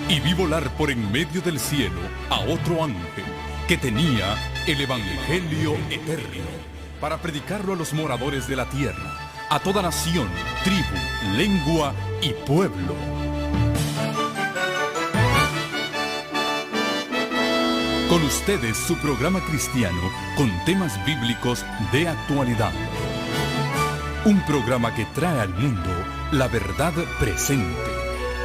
Y vi volar por en medio del cielo a otro ángel que tenía el Evangelio eterno para predicarlo a los moradores de la tierra, a toda nación, tribu, lengua y pueblo. Con ustedes su programa cristiano con temas bíblicos de actualidad. Un programa que trae al mundo la verdad presente.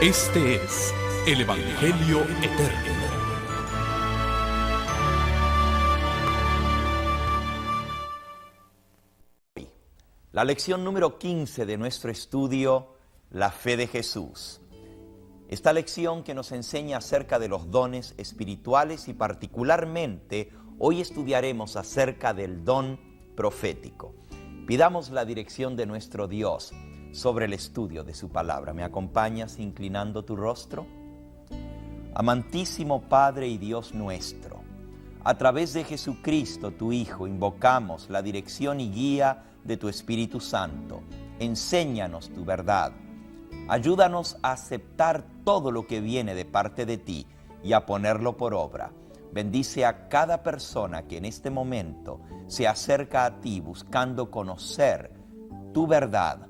Este es el Evangelio eterno. La lección número 15 de nuestro estudio, la fe de Jesús. Esta lección que nos enseña acerca de los dones espirituales y particularmente hoy estudiaremos acerca del don profético. Pidamos la dirección de nuestro Dios sobre el estudio de su palabra. ¿Me acompañas inclinando tu rostro? Amantísimo Padre y Dios nuestro, a través de Jesucristo, tu Hijo, invocamos la dirección y guía de tu Espíritu Santo. Enséñanos tu verdad. Ayúdanos a aceptar todo lo que viene de parte de ti y a ponerlo por obra. Bendice a cada persona que en este momento se acerca a ti buscando conocer tu verdad,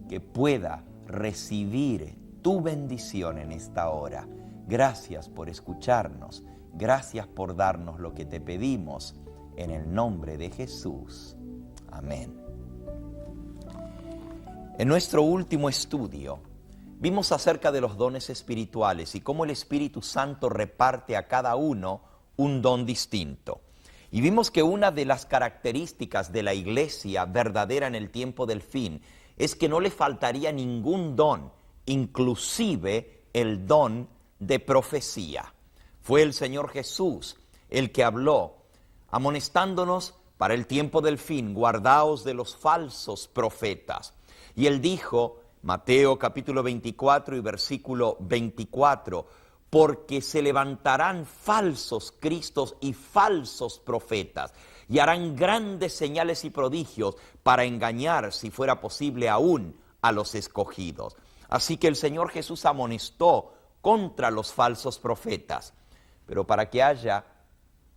que pueda recibir tu bendición en esta hora. Gracias por escucharnos. Gracias por darnos lo que te pedimos. En el nombre de Jesús. Amén. En nuestro último estudio, vimos acerca de los dones espirituales y cómo el Espíritu Santo reparte a cada uno un don distinto. Y vimos que una de las características de la iglesia verdadera en el tiempo del fin es que no le faltaría ningún don, inclusive el don de profecía. Fue el Señor Jesús el que habló, amonestándonos para el tiempo del fin, guardaos de los falsos profetas. Y Él dijo, Mateo capítulo 24 y versículo 24, porque se levantarán falsos cristos y falsos profetas, y harán grandes señales y prodigios para engañar, si fuera posible aún, a los escogidos. Así que el Señor Jesús amonestó contra los falsos profetas. Pero para que haya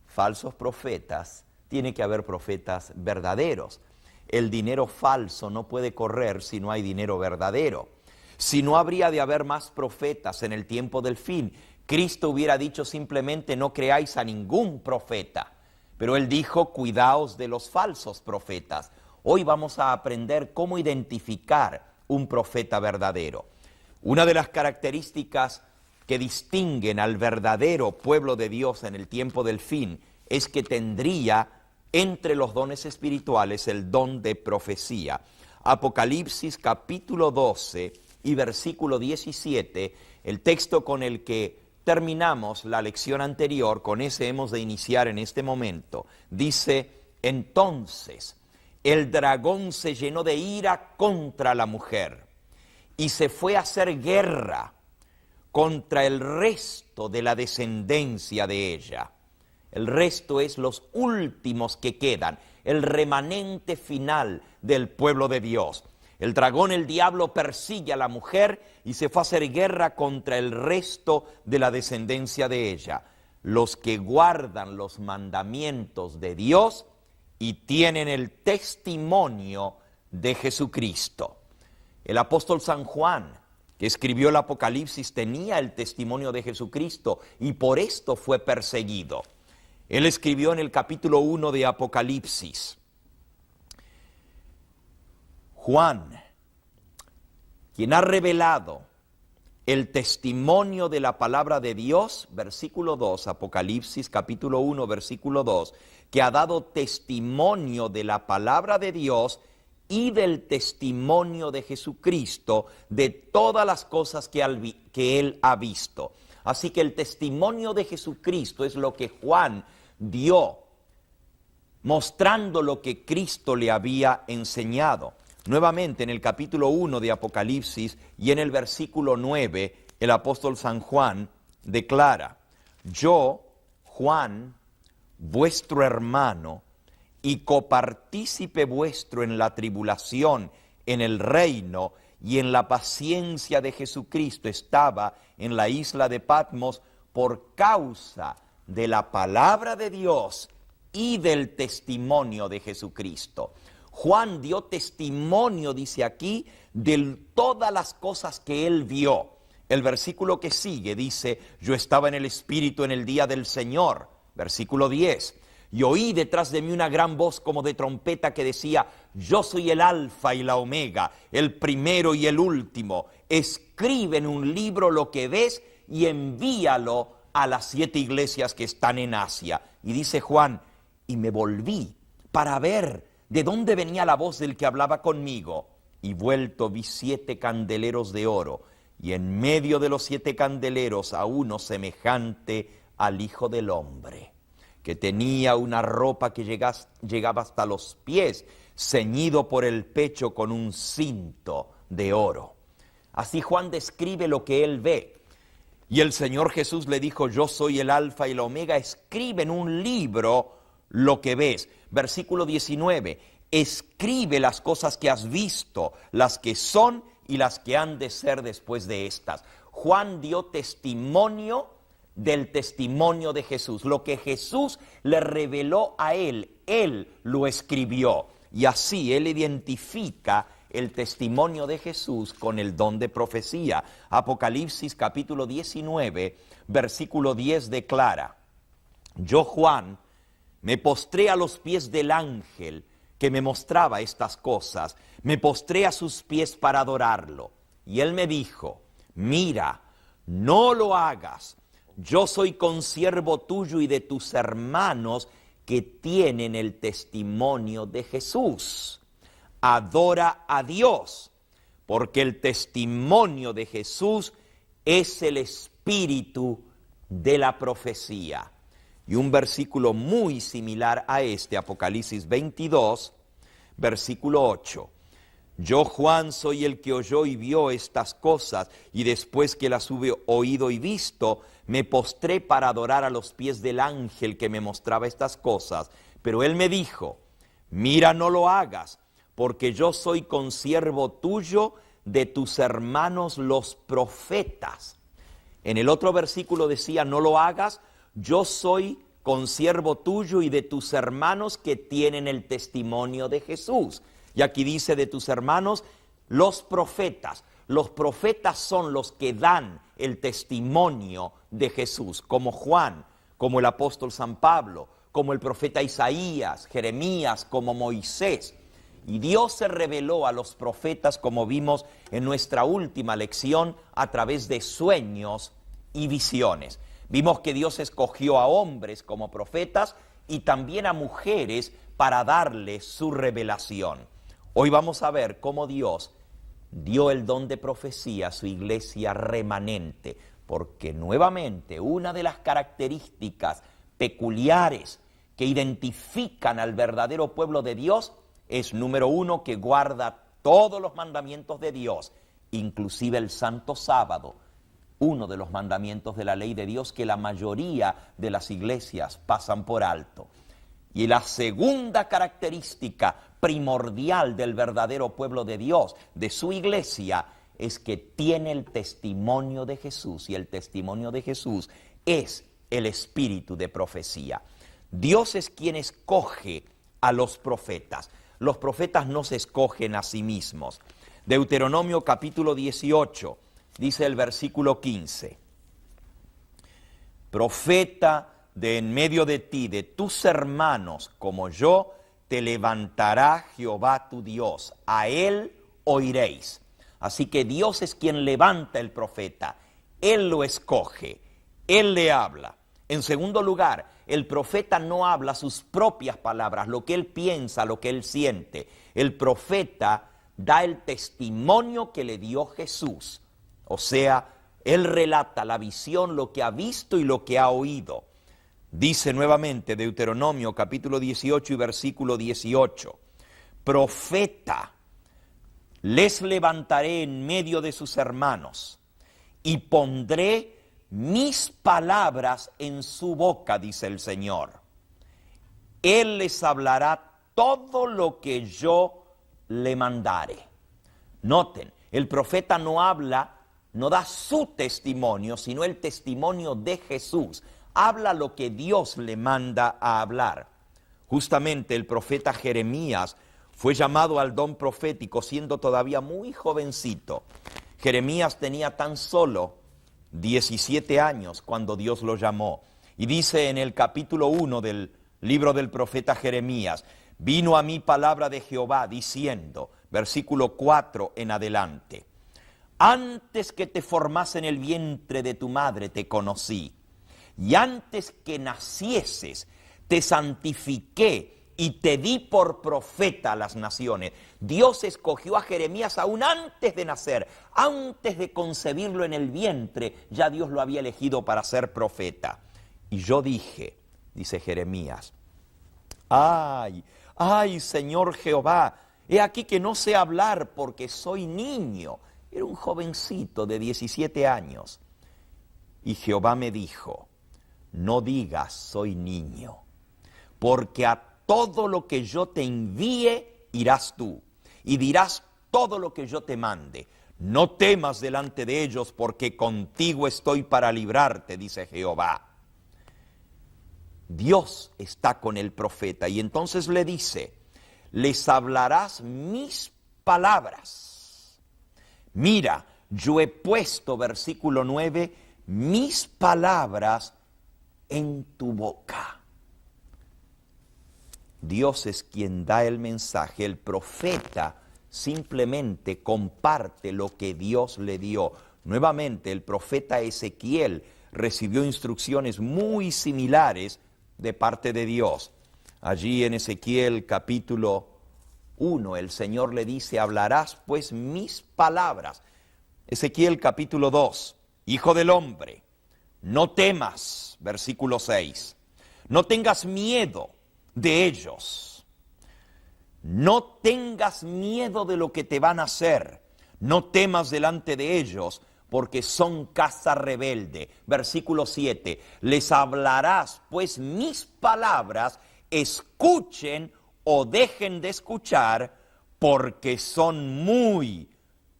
falsos profetas, tiene que haber profetas verdaderos. El dinero falso no puede correr si no hay dinero verdadero. Si no habría de haber más profetas en el tiempo del fin, Cristo hubiera dicho simplemente no creáis a ningún profeta. Pero Él dijo cuidaos de los falsos profetas. Hoy vamos a aprender cómo identificar un profeta verdadero. Una de las características que distinguen al verdadero pueblo de Dios en el tiempo del fin es que tendría entre los dones espirituales el don de profecía. Apocalipsis capítulo 12 y versículo 17, el texto con el que terminamos la lección anterior, con ese hemos de iniciar en este momento, dice, entonces el dragón se llenó de ira contra la mujer y se fue a hacer guerra contra el resto de la descendencia de ella. El resto es los últimos que quedan, el remanente final del pueblo de Dios. El dragón, el diablo, persigue a la mujer y se fue a hacer guerra contra el resto de la descendencia de ella. Los que guardan los mandamientos de Dios y tienen el testimonio de Jesucristo. El apóstol San Juan, que escribió el Apocalipsis, tenía el testimonio de Jesucristo y por esto fue perseguido. Él escribió en el capítulo 1 de Apocalipsis, Juan, quien ha revelado el testimonio de la palabra de Dios, versículo 2, Apocalipsis capítulo 1, versículo 2, que ha dado testimonio de la palabra de Dios y del testimonio de Jesucristo, de todas las cosas que él ha visto. Así que el testimonio de Jesucristo es lo que Juan dio, mostrando lo que Cristo le había enseñado. Nuevamente en el capítulo 1 de Apocalipsis y en el versículo 9, el apóstol San Juan declara, yo, Juan, vuestro hermano y copartícipe vuestro en la tribulación en el reino y en la paciencia de Jesucristo estaba en la isla de Patmos por causa de la palabra de Dios y del testimonio de Jesucristo. Juan dio testimonio, dice aquí, de todas las cosas que él vio. El versículo que sigue dice, yo estaba en el Espíritu en el día del Señor. Versículo 10, y oí detrás de mí una gran voz como de trompeta que decía, yo soy el Alfa y la Omega, el primero y el último. Escribe en un libro lo que ves y envíalo a las 7 iglesias que están en Asia. Y dice Juan, y me volví para ver de dónde venía la voz del que hablaba conmigo. Y vuelto vi 7 candeleros de oro, y en medio de los 7 candeleros a uno semejante al Hijo del Hombre, que tenía una ropa que llegaba hasta los pies, ceñido por el pecho con un cinto de oro. Así Juan describe lo que él ve. Y el Señor Jesús le dijo, yo soy el Alfa y la Omega, escribe en un libro lo que ves. Versículo 19, escribe las cosas que has visto, las que son y las que han de ser después de estas. Juan dio testimonio del testimonio de Jesús. Lo que Jesús le reveló a él lo escribió. Y así él identifica el testimonio de Jesús con el don de profecía. Apocalipsis capítulo 19, versículo 10 declara, yo Juan me postré a los pies del ángel que me mostraba estas cosas, me postré a sus pies para adorarlo. Y él me dijo, mira, no lo hagas, yo soy consiervo tuyo y de tus hermanos que tienen el testimonio de Jesús. Adora a Dios, porque el testimonio de Jesús es el espíritu de la profecía. Y un versículo muy similar a este, Apocalipsis 22, versículo 8. Yo, Juan, soy el que oyó y vio estas cosas, y después que las hube oído y visto, me postré para adorar a los pies del ángel que me mostraba estas cosas. Pero él me dijo, mira, no lo hagas, porque yo soy consiervo tuyo de tus hermanos los profetas. En el otro versículo decía, no lo hagas, yo soy consiervo tuyo y de tus hermanos que tienen el testimonio de Jesús. Y aquí dice de tus hermanos, los profetas. Los profetas son los que dan el testimonio de Jesús, como Juan, como el apóstol San Pablo, como el profeta Isaías, Jeremías, como Moisés. Y Dios se reveló a los profetas, como vimos en nuestra última lección, a través de sueños y visiones. Vimos que Dios escogió a hombres como profetas y también a mujeres para darles su revelación. Hoy vamos a ver cómo Dios dio el don de profecía a su iglesia remanente, porque nuevamente una de las características peculiares que identifican al verdadero pueblo de Dios es, número uno, que guarda todos los mandamientos de Dios, inclusive el santo sábado, uno de los mandamientos de la ley de Dios que la mayoría de las iglesias pasan por alto. Y la segunda característica primordial del verdadero pueblo de Dios, de su iglesia, es que tiene el testimonio de Jesús, y el testimonio de Jesús es el espíritu de profecía. Dios es quien escoge a los profetas. Los profetas no se escogen a sí mismos. Deuteronomio capítulo 18, dice el versículo 15. Profeta de en medio de ti, de tus hermanos, como yo, te levantará Jehová tu Dios. A él oiréis. Así que Dios es quien levanta el profeta. Él lo escoge. Él le habla. En segundo lugar, el profeta no habla sus propias palabras, lo que él piensa, lo que él siente. El profeta da el testimonio que le dio Jesús. O sea, él relata la visión, lo que ha visto y lo que ha oído. Dice nuevamente Deuteronomio capítulo 18 y versículo 18. Profeta, les levantaré en medio de sus hermanos y pondré mis palabras en su boca, dice el Señor. Él les hablará todo lo que yo le mandare. Noten, el profeta no habla, no da su testimonio, sino el testimonio de Jesús. Habla lo que Dios le manda a hablar. Justamente el profeta Jeremías fue llamado al don profético siendo todavía muy jovencito. Jeremías tenía tan solo 17 años cuando Dios lo llamó. Y dice en el capítulo 1 del libro del profeta Jeremías: vino a mí palabra de Jehová diciendo, versículo 4 en adelante: antes que te formase en el vientre de tu madre te conocí, y antes que nacieses te santifiqué y te di por profeta a las naciones. Dios escogió a Jeremías aún antes de nacer, antes de concebirlo en el vientre, ya Dios lo había elegido para ser profeta. Y yo dije, dice Jeremías, ay, Señor Jehová, he aquí que no sé hablar porque soy niño. Era un jovencito de 17 años. Y Jehová me dijo, no digas soy niño, porque a todo lo que yo te envíe irás tú, y dirás todo lo que yo te mande. No temas delante de ellos, porque contigo estoy para librarte, dice Jehová. Dios está con el profeta, y entonces le dice, les hablarás mis palabras. Mira, yo he puesto, versículo 9, mis palabras en tu boca. Dios es quien da el mensaje, el profeta simplemente comparte lo que Dios le dio. Nuevamente, el profeta Ezequiel recibió instrucciones muy similares de parte de Dios. Allí en Ezequiel capítulo 1, el Señor le dice, hablarás pues mis palabras. Ezequiel capítulo 2, hijo del hombre, no temas, versículo 6, no tengas miedo de ellos, no tengas miedo de lo que te van a hacer, no temas delante de ellos, porque son casa rebelde. Versículo 7, les hablarás pues mis palabras, escuchen o dejen de escuchar, porque son muy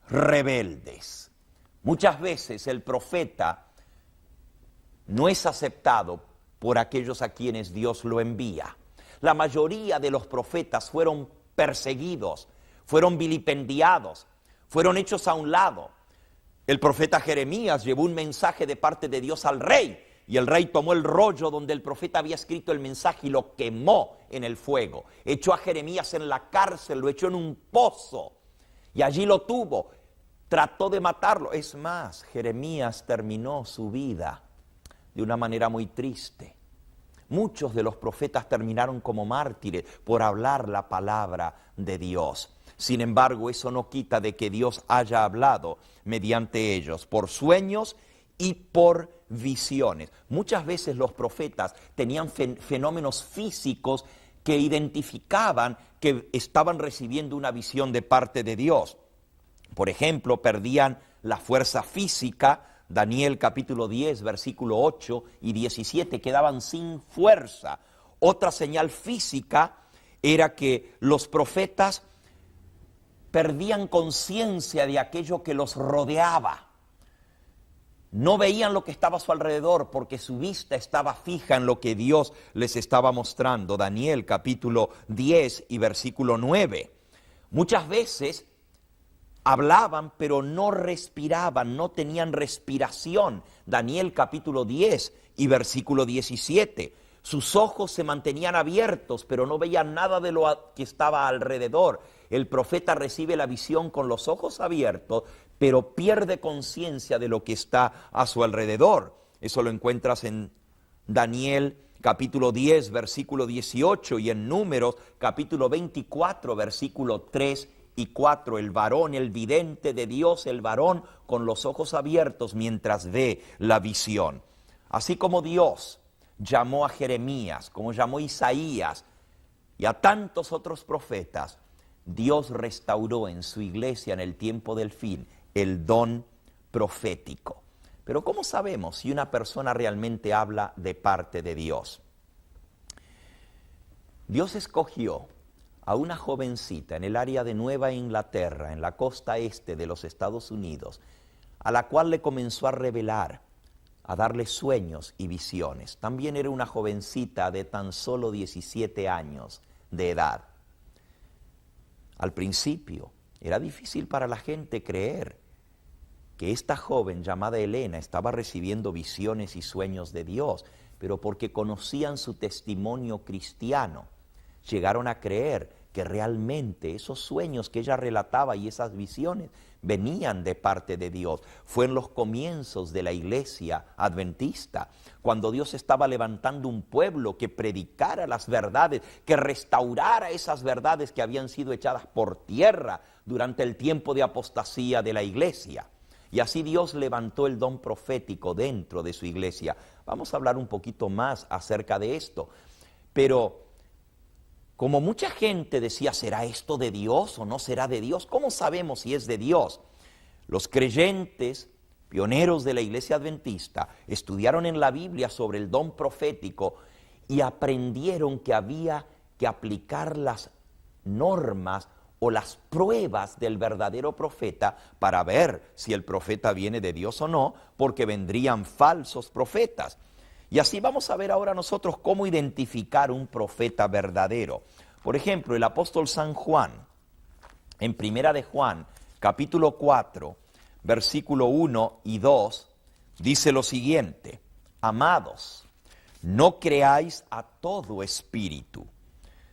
rebeldes. Muchas veces el profeta no es aceptado por aquellos a quienes Dios lo envía. La mayoría de los profetas fueron perseguidos, fueron vilipendiados, fueron hechos a un lado. El profeta Jeremías llevó un mensaje de parte de Dios al rey, y el rey tomó el rollo donde el profeta había escrito el mensaje y lo quemó en el fuego. Echó a Jeremías en la cárcel, lo echó en un pozo, y allí lo tuvo. Trató de matarlo. Es más, Jeremías terminó su vida de una manera muy triste. Muchos de los profetas terminaron como mártires por hablar la palabra de Dios. Sin embargo, eso no quita de que Dios haya hablado mediante ellos, por sueños y por visiones. Muchas veces los profetas tenían fenómenos físicos que identificaban que estaban recibiendo una visión de parte de Dios. Por ejemplo, perdían la fuerza física. Daniel capítulo 10, versículo 8 y 17, quedaban sin fuerza. Otra señal física era que los profetas perdían conciencia de aquello que los rodeaba. No veían lo que estaba a su alrededor porque su vista estaba fija en lo que Dios les estaba mostrando. Daniel capítulo 10 y versículo 9. Muchas veces hablaban, pero no respiraban, no tenían respiración. Daniel capítulo 10 y versículo 17. Sus ojos se mantenían abiertos, pero no veían nada de lo que estaba alrededor. El profeta recibe la visión con los ojos abiertos, pero pierde conciencia de lo que está a su alrededor. Eso lo encuentras en Daniel capítulo 10, versículo 18, y en Números capítulo 24, versículo 3 y 4, el varón, el vidente de Dios, el varón con los ojos abiertos mientras ve la visión. Así como Dios llamó a Jeremías, como llamó a Isaías y a tantos otros profetas, Dios restauró en su iglesia en el tiempo del fin el don profético. Pero ¿cómo sabemos si una persona realmente habla de parte de Dios? Dios escogió a una jovencita en el área de Nueva Inglaterra, en la costa este de los Estados Unidos, a la cual le comenzó a revelar, a darle sueños y visiones. También era una jovencita de tan solo 17 años de edad. Al principio era difícil para la gente creer que esta joven llamada Elena estaba recibiendo visiones y sueños de Dios, pero porque conocían su testimonio cristiano, llegaron a creer que realmente esos sueños que ella relataba y esas visiones venían de parte de Dios. Fue en los comienzos de la iglesia adventista, cuando Dios estaba levantando un pueblo que predicara las verdades, que restaurara esas verdades que habían sido echadas por tierra durante el tiempo de apostasía de la iglesia. Y así Dios levantó el don profético dentro de su iglesia. Vamos a hablar un poquito más acerca de esto. Pero como mucha gente decía, ¿será esto de Dios o no será de Dios? ¿Cómo sabemos si es de Dios? Los creyentes, pioneros de la iglesia adventista, estudiaron en la Biblia sobre el don profético y aprendieron que había que aplicar las normas o las pruebas del verdadero profeta para ver si el profeta viene de Dios o no, porque vendrían falsos profetas. Y así vamos a ver ahora nosotros cómo identificar un profeta verdadero. Por ejemplo, el apóstol San Juan, en Primera de Juan, capítulo 4, versículo 1 y 2, dice lo siguiente: amados, no creáis a todo espíritu,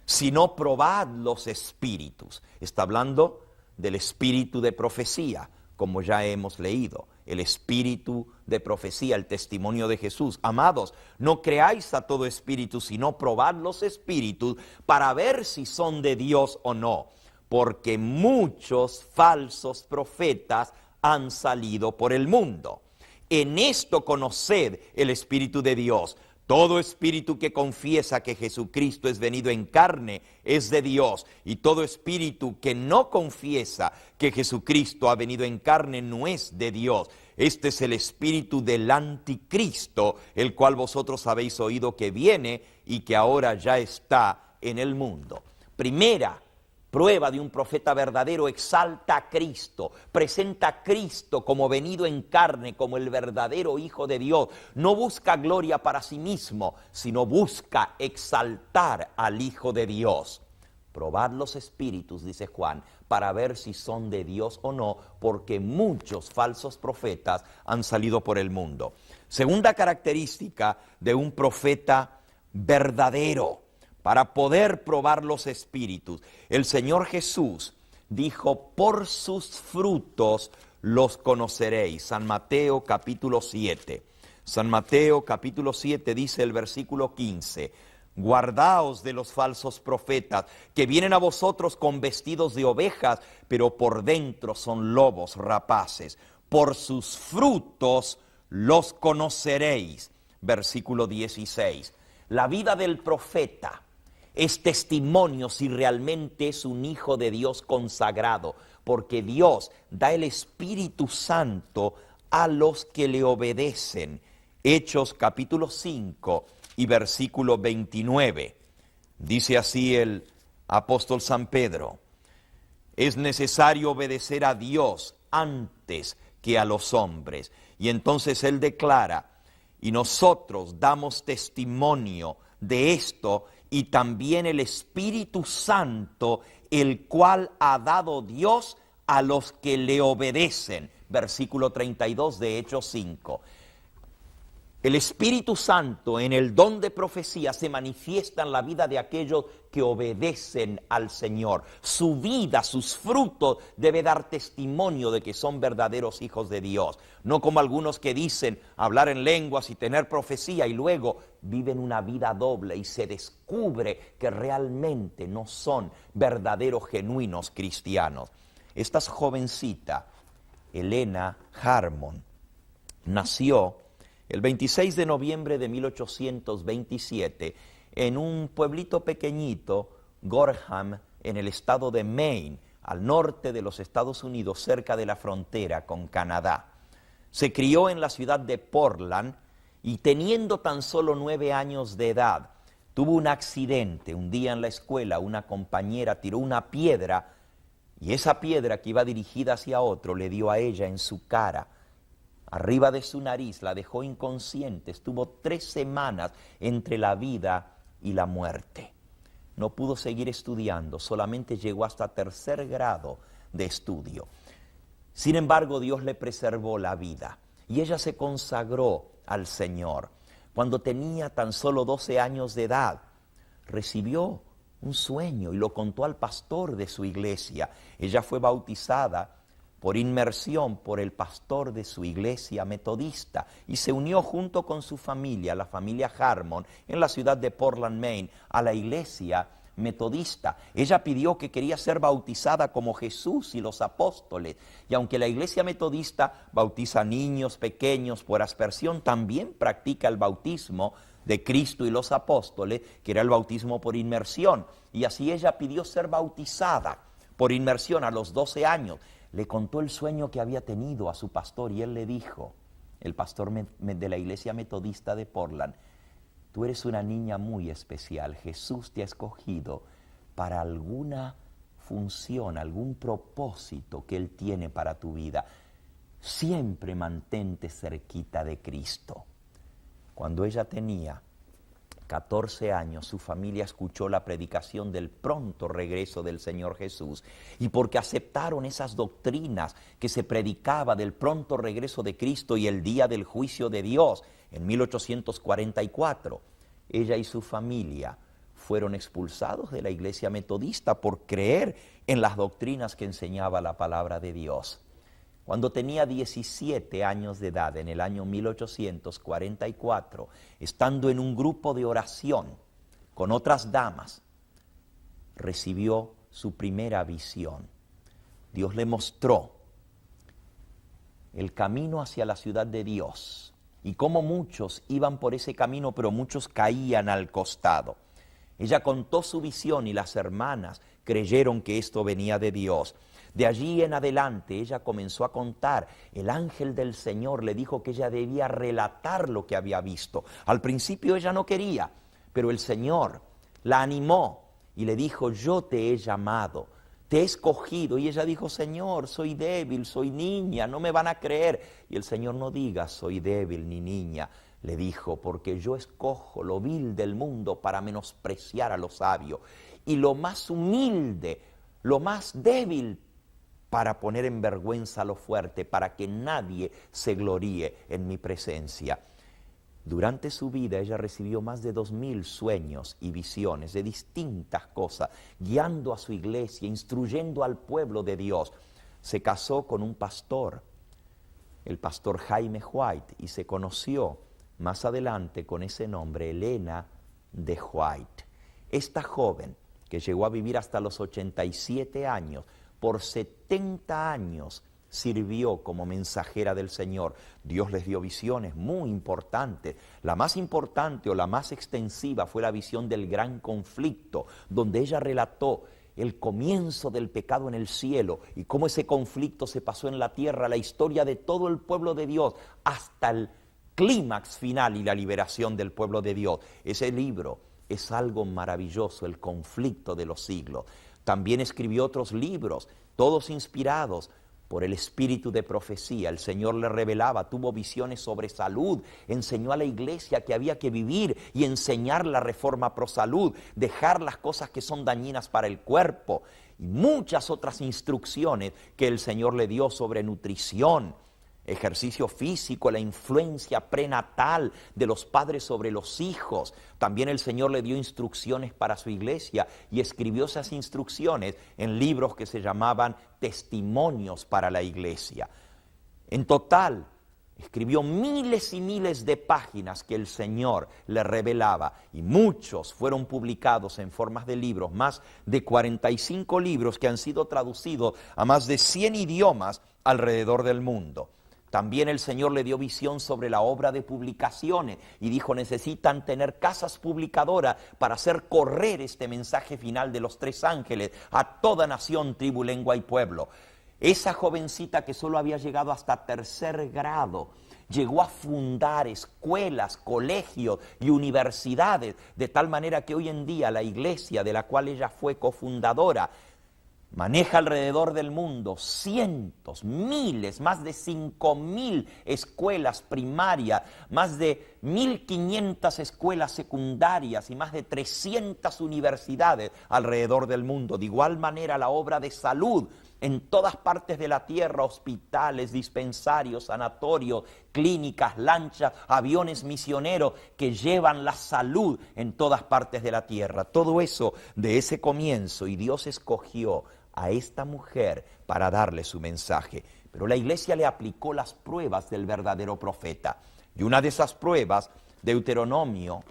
sino probad los espíritus. Está hablando del espíritu de profecía, como ya hemos leído, el espíritu de profecía, el testimonio de Jesús. Amados, no creáis a todo espíritu, sino probad los espíritus para ver si son de Dios o no, porque muchos falsos profetas han salido por el mundo. En esto conoced el espíritu de Dios. Todo espíritu que confiesa que Jesucristo es venido en carne es de Dios, y todo espíritu que no confiesa que Jesucristo ha venido en carne no es de Dios. Este es el espíritu del anticristo, el cual vosotros habéis oído que viene y que ahora ya está en el mundo. Primera prueba de un profeta verdadero: exalta a Cristo, presenta a Cristo como venido en carne, como el verdadero Hijo de Dios. No busca gloria para sí mismo, sino busca exaltar al Hijo de Dios. Probad los espíritus, dice Juan, para ver si son de Dios o no, porque muchos falsos profetas han salido por el mundo. Segunda característica de un profeta verdadero: para poder probar los espíritus, el Señor Jesús dijo, por sus frutos los conoceréis. San Mateo capítulo 7. San Mateo capítulo 7 dice el versículo 15, guardaos de los falsos profetas, que vienen a vosotros con vestidos de ovejas, pero por dentro son lobos rapaces. Por sus frutos los conoceréis. Versículo 16. La vida del profeta es testimonio si realmente es un hijo de Dios consagrado, porque Dios da el Espíritu Santo a los que le obedecen. Hechos capítulo 5 y versículo 29. Dice así el apóstol San Pedro: es necesario obedecer a Dios antes que a los hombres. Y entonces él declara, y nosotros damos testimonio de esto, y también el Espíritu Santo, el cual ha dado Dios a los que le obedecen. Versículo 32 de Hechos 5. El Espíritu Santo en el don de profecía se manifiesta en la vida de aquellos que obedecen al Señor. Su vida, sus frutos debe dar testimonio de que son verdaderos hijos de Dios. No como algunos que dicen hablar en lenguas y tener profecía y luego viven una vida doble y se descubre que realmente no son verdaderos, genuinos cristianos. Esta jovencita, Elena Harmon, nació el 26 de noviembre de 1827, en un pueblito pequeñito, Gorham, en el estado de Maine, al norte de los Estados Unidos, cerca de la frontera con Canadá. Se crió en la ciudad de Portland y teniendo tan solo 9 años de edad, tuvo un accidente. Un día en la escuela una compañera tiró una piedra y esa piedra que iba dirigida hacia otro le dio a ella en su cara, arriba de su nariz, la dejó inconsciente. Estuvo 3 semanas entre la vida y la muerte. No pudo seguir estudiando, solamente llegó hasta 3er grado de estudio. Sin embargo, Dios le preservó la vida y ella se consagró al Señor. Cuando tenía tan solo 12 años de edad, recibió un sueño y lo contó al pastor de su iglesia. Ella fue bautizada por inmersión por el pastor de su iglesia metodista y se unió junto con su familia, la familia Harmon, en la ciudad de Portland, Maine, a la iglesia metodista. Ella pidió que quería ser bautizada como Jesús y los apóstoles, y aunque la iglesia metodista bautiza niños pequeños por aspersión, también practica el bautismo de Cristo y los apóstoles, que era el bautismo por inmersión, y así ella pidió ser bautizada por inmersión a los 12 años. Le contó el sueño que había tenido a su pastor y él le dijo, el pastor de la iglesia metodista de Portland: tú eres una niña muy especial, Jesús te ha escogido para alguna función, algún propósito que Él tiene para tu vida. Siempre mantente cerquita de Cristo. Cuando ella tenía 14 años, su familia escuchó la predicación del pronto regreso del Señor Jesús, y porque aceptaron esas doctrinas que se predicaba del pronto regreso de Cristo y el día del juicio de Dios, en 1844, ella y su familia fueron expulsados de la iglesia metodista por creer en las doctrinas que enseñaba la palabra de Dios. Cuando tenía 17 años de edad, en el año 1844, estando en un grupo de oración con otras damas, recibió su primera visión. Dios le mostró el camino hacia la ciudad de Dios y cómo muchos iban por ese camino, pero muchos caían al costado. Ella contó su visión y las hermanas creyeron que esto venía de Dios. De allí en adelante ella comenzó a contar. El ángel del Señor le dijo que ella debía relatar lo que había visto. Al principio ella no quería, pero el Señor la animó y le dijo: yo te he llamado, te he escogido. Y ella dijo: Señor, soy débil, soy niña, no me van a creer. Y el Señor: no digas soy débil ni niña, le dijo, porque yo escojo lo vil del mundo para menospreciar a lo sabio, y lo más humilde, lo más débil, para poner en vergüenza a lo fuerte, para que nadie se gloríe en mi presencia. Durante su vida ella recibió más de 2000 sueños y visiones de distintas cosas, guiando a su iglesia, instruyendo al pueblo de Dios. Se casó con un pastor, el pastor Jaime White, y se conoció más adelante con ese nombre, Elena de White. Esta joven, que llegó a vivir hasta los 87 años, por 70 años sirvió como mensajera del Señor. Dios les dio visiones muy importantes. La más importante o la más extensiva fue la visión del gran conflicto, donde ella relató el comienzo del pecado en el cielo y cómo ese conflicto se pasó en la tierra, la historia de todo el pueblo de Dios, hasta el clímax final y la liberación del pueblo de Dios. Ese libro es algo maravilloso, el conflicto de los siglos. También escribió otros libros, todos inspirados por el espíritu de profecía. El Señor le revelaba, tuvo visiones sobre salud, enseñó a la iglesia que había que vivir y enseñar la reforma pro salud, dejar las cosas que son dañinas para el cuerpo, y muchas otras instrucciones que el Señor le dio sobre nutrición, ejercicio físico, la influencia prenatal de los padres sobre los hijos. También el Señor le dio instrucciones para su iglesia y escribió esas instrucciones en libros que se llamaban testimonios para la iglesia. En total, escribió miles y miles de páginas que el Señor le revelaba, y muchos fueron publicados en formas de libros, más de 45 libros que han sido traducidos a más de 100 idiomas alrededor del mundo. También el Señor le dio visión sobre la obra de publicaciones y dijo: necesitan tener casas publicadoras para hacer correr este mensaje final de los 3 ángeles a toda nación, tribu, lengua y pueblo. Esa jovencita que solo había llegado hasta tercer grado, llegó a fundar escuelas, colegios y universidades, de tal manera que hoy en día la iglesia de la cual ella fue cofundadora maneja alrededor del mundo cientos, miles, más de 5.000 escuelas primarias, más de 1.500 escuelas secundarias y más de 300 universidades alrededor del mundo. De igual manera, la obra de salud en todas partes de la tierra, hospitales, dispensarios, sanatorios, clínicas, lanchas, aviones misioneros que llevan la salud en todas partes de la tierra. Todo eso de ese comienzo, y Dios escogió a esta mujer para darle su mensaje. Pero la iglesia le aplicó las pruebas del verdadero profeta. Y una de esas pruebas, Deuteronomio,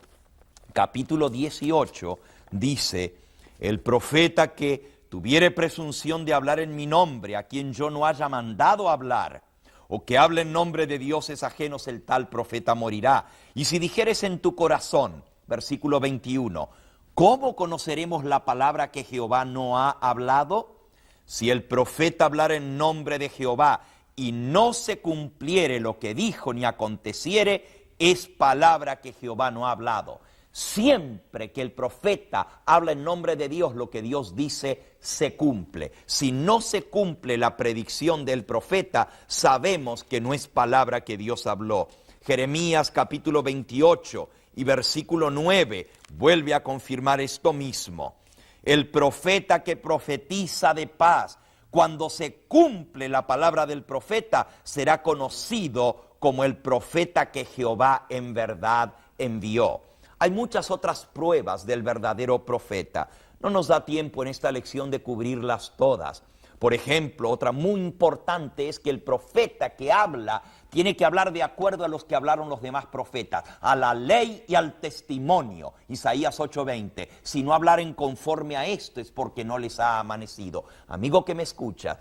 capítulo 18, dice: el profeta que tuviere presunción de hablar en mi nombre, a quien yo no haya mandado hablar, o que hable en nombre de dioses ajenos, el tal profeta morirá. Y si dijeres en tu corazón, versículo 21, ¿cómo conoceremos la palabra que Jehová no ha hablado? Si el profeta hablara en nombre de Jehová y no se cumpliere lo que dijo ni aconteciere, es palabra que Jehová no ha hablado. Siempre que el profeta habla en nombre de Dios, lo que Dios dice se cumple. Si no se cumple la predicción del profeta, sabemos que no es palabra que Dios habló. Jeremías capítulo 28 y versículo 9 vuelve a confirmar esto mismo. El profeta que profetiza de paz, cuando se cumple la palabra del profeta, será conocido como el profeta que Jehová en verdad envió. Hay muchas otras pruebas del verdadero profeta. No nos da tiempo en esta lección de cubrirlas todas. Por ejemplo, otra muy importante es que el profeta que habla tiene que hablar de acuerdo a los que hablaron los demás profetas, a la ley y al testimonio. Isaías 8:20. Si no hablaren conforme a esto es porque no les ha amanecido. Amigo que me escucha,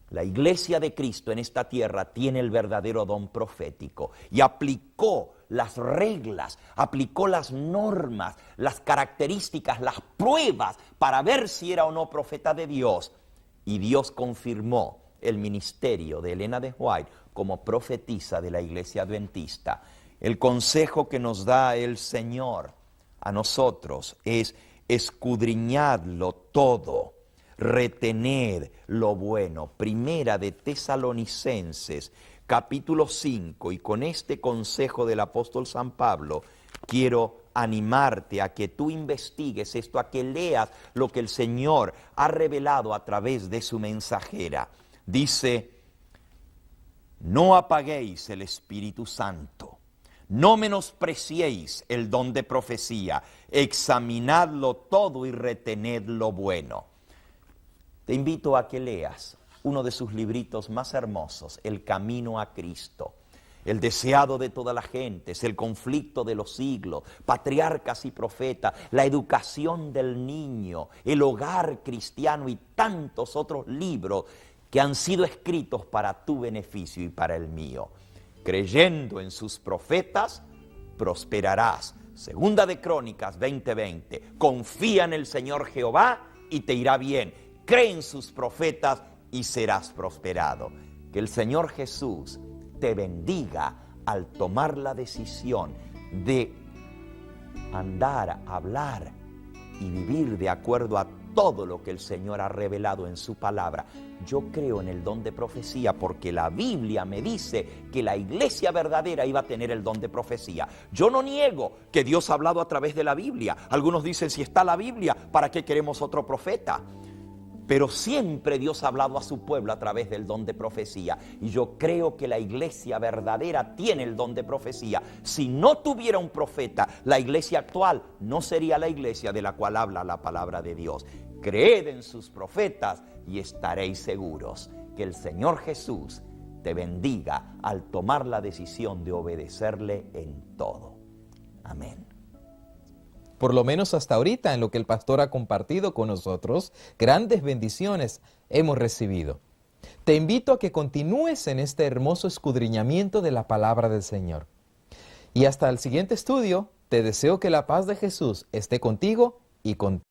la iglesia de Cristo en esta tierra tiene el verdadero don profético y aplicó las reglas, aplicó las normas, las características, las pruebas para ver si era o no profeta de Dios. Y Dios confirmó el ministerio de Elena de White como profetisa de la iglesia adventista. El consejo que nos da el Señor a nosotros es: escudriñadlo todo, retened lo bueno. Primera de Tesalonicenses, capítulo 5, y con este consejo del apóstol San Pablo, quiero animarte a que tú investigues esto, a que leas lo que el Señor ha revelado a través de su mensajera. Dice: no apaguéis el Espíritu Santo, no menospreciéis el don de profecía, examinadlo todo y retened lo bueno. Te invito a que leas uno de sus libritos más hermosos, El Camino a Cristo. El deseado de toda la gente, es el conflicto de los siglos, patriarcas y profetas, la educación del niño, el hogar cristiano y tantos otros libros que han sido escritos para tu beneficio y para el mío. Creyendo en sus profetas, prosperarás. Segunda de Crónicas 20:20. Confía en el Señor Jehová y te irá bien. Cree en sus profetas y serás prosperado. Que el Señor Jesús te bendiga al tomar la decisión de andar, hablar y vivir de acuerdo a todo lo que el Señor ha revelado en su palabra. Yo creo en el don de profecía porque la Biblia me dice que la iglesia verdadera iba a tener el don de profecía. Yo no niego que Dios ha hablado a través de la Biblia. Algunos dicen, si está la Biblia, ¿para qué queremos otro profeta? Pero siempre Dios ha hablado a su pueblo a través del don de profecía. Y yo creo que la iglesia verdadera tiene el don de profecía. Si no tuviera un profeta, la iglesia actual no sería la iglesia de la cual habla la palabra de Dios. Creed en sus profetas y estaréis seguros. Que el Señor Jesús te bendiga al tomar la decisión de obedecerle en todo. Amén. Por lo menos hasta ahorita, en lo que el pastor ha compartido con nosotros, grandes bendiciones hemos recibido. Te invito a que continúes en este hermoso escudriñamiento de la palabra del Señor. Y hasta el siguiente estudio, te deseo que la paz de Jesús esté contigo y contigo.